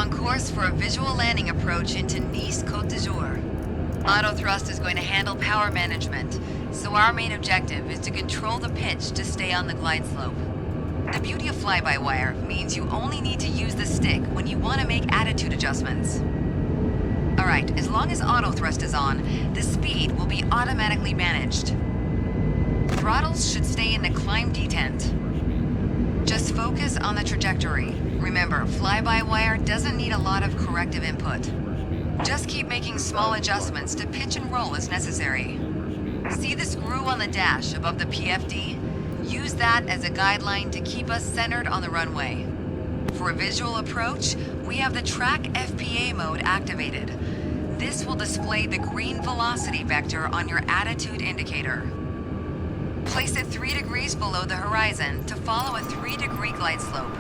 on course for a visual landing approach into Nice Côte d'Azur. Auto thrust is going to handle power management, so our main objective is to control the pitch to stay on the glide slope. The beauty of fly-by-wire means you only need to use the stick when you want to make attitude adjustments. Alright, as long as auto thrust is on, the speed will be automatically managed. Throttles should stay in the climb detent. Just focus on the trajectory. Remember, fly-by-wire doesn't need a lot of corrective input. Just keep making small adjustments to pitch and roll as necessary. See the screw on the dash above the PFD? Use that as a guideline to keep us centered on the runway. For a visual approach, we have the track FPA mode activated. This will display the green velocity vector on your attitude indicator. Place it 3 degrees below the horizon to follow a 3-degree glide slope.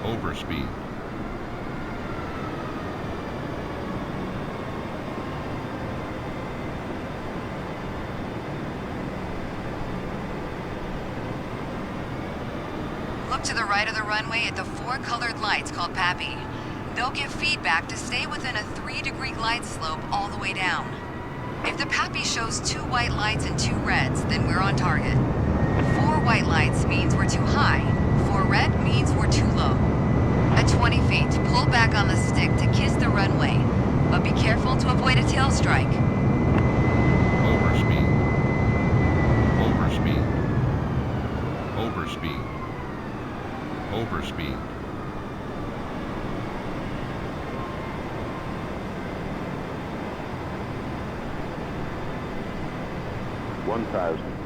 Overspeed. Look to the right of the runway at the 4 colored lights called PAPI. They'll give feedback to stay within a 3-degree glide slope all the way down. If the PAPI shows 2 white lights and 2 reds, then we're on target. 4 white lights means we're too high. 4 red means we're too low. At 20 feet, pull back on the stick to kiss the runway, but be careful to avoid a tail strike. Overspeed. Overspeed. Overspeed. Overspeed. $1,000.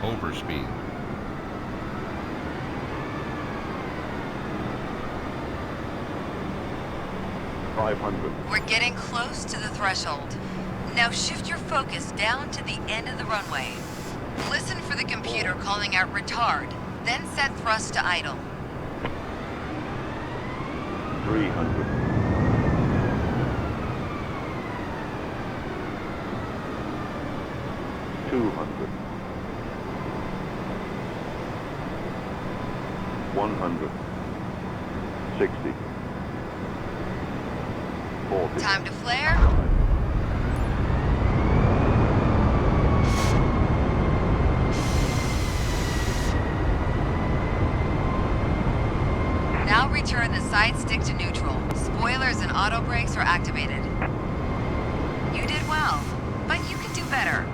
Overspeed. 500. We're getting close to the threshold. Now shift your focus down to the end of the runway. Listen for the computer calling out retard, then set thrust to idle. 300. 200. 100. 60. 40. Time to flare. Now return the side stick to neutral. Spoilers and auto brakes are activated. You did well, but you can do better.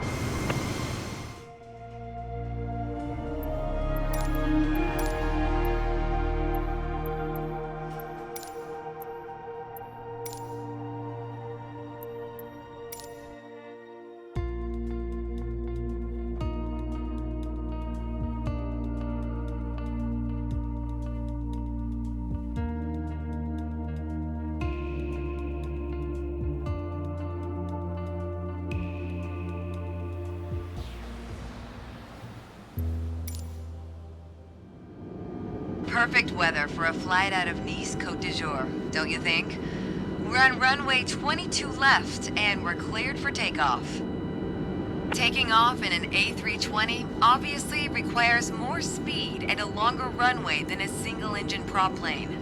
Perfect weather for a flight out of Nice Côte d'Azur, don't you think? We're on runway 22 left, and we're cleared for takeoff. Taking off in an A320 obviously requires more speed and a longer runway than a single-engine prop plane.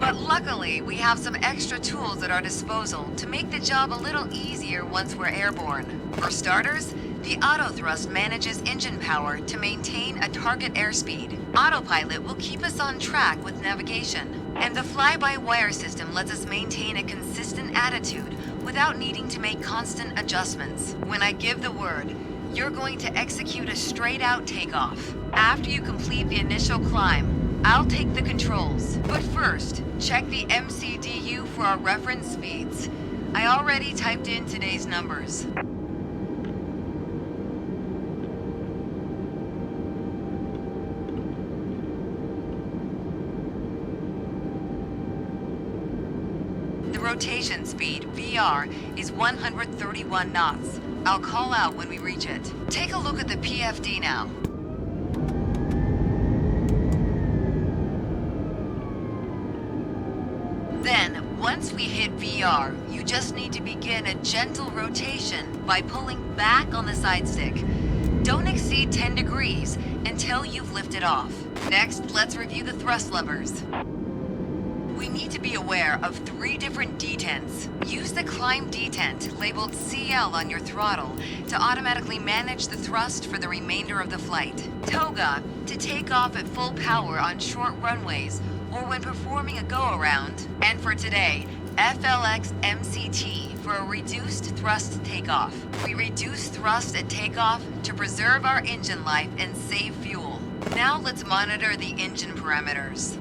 But luckily, we have some extra tools at our disposal to make the job a little easier once we're airborne. For starters, the autothrust manages engine power to maintain a target airspeed. Autopilot will keep us on track with navigation. And the fly-by-wire system lets us maintain a consistent attitude without needing to make constant adjustments. When I give the word, you're going to execute a straight-out takeoff. After you complete the initial climb, I'll take the controls. But first, check the MCDU for our reference speeds. I already typed in today's numbers. The rotation speed, VR, is 131 knots. I'll call out when we reach it. Take a look at the PFD now. Then, once we hit VR, you just need to begin a gentle rotation by pulling back on the side stick. Don't exceed 10 degrees until you've lifted off. Next, let's review the thrust levers. We need to be aware of 3 different detents. Use the climb detent labeled CL on your throttle to automatically manage the thrust for the remainder of the flight. Toga to take off at full power on short runways or when performing a go-around. And for today, FLX MCT for a reduced thrust takeoff. We reduce thrust at takeoff to preserve our engine life and save fuel. Now let's monitor the engine parameters.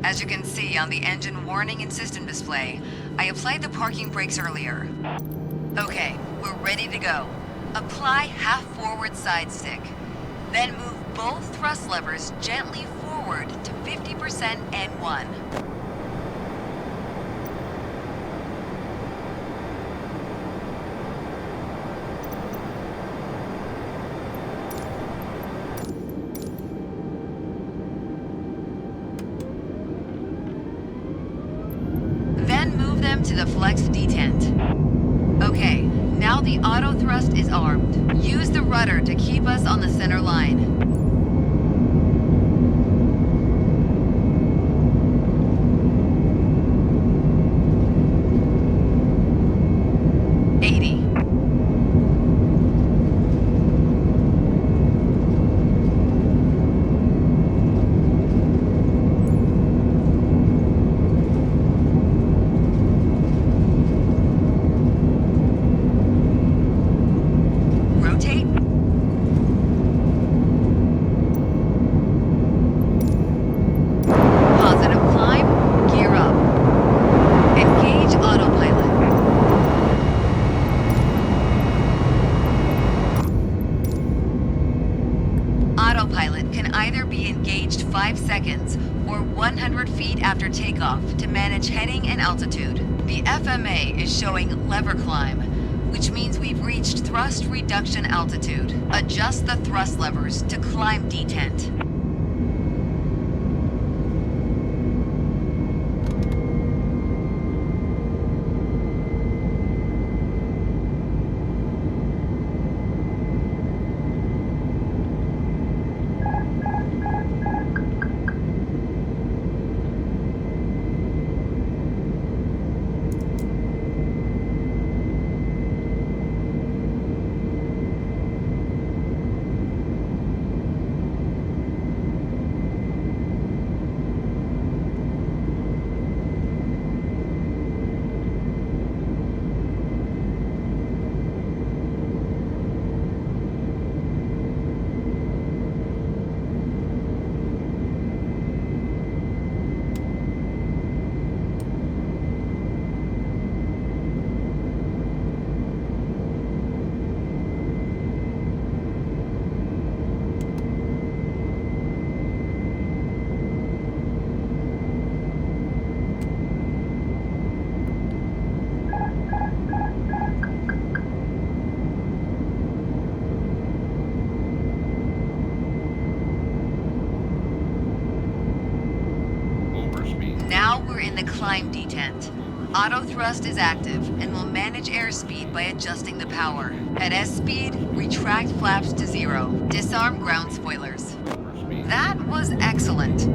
As you can see on the engine warning and system display, I applied the parking brakes earlier. Okay, we're ready to go. Apply half forward side stick. Then move both thrust levers gently forward to 50% N1. Then move them to the flex detent. Okay, now the auto thrust is armed. Use the rudder to keep us on the center line. Autopilot can either be engaged 5 seconds or 100 feet after takeoff to manage heading and altitude. The FMA is showing lever climb, which means we've reached thrust reduction altitude. Adjust the thrust levers to climb detent. Now we're in the climb detent. Auto thrust is active and will manage airspeed by adjusting the power. At S speed, retract flaps to 0. Disarm ground spoilers. That was excellent.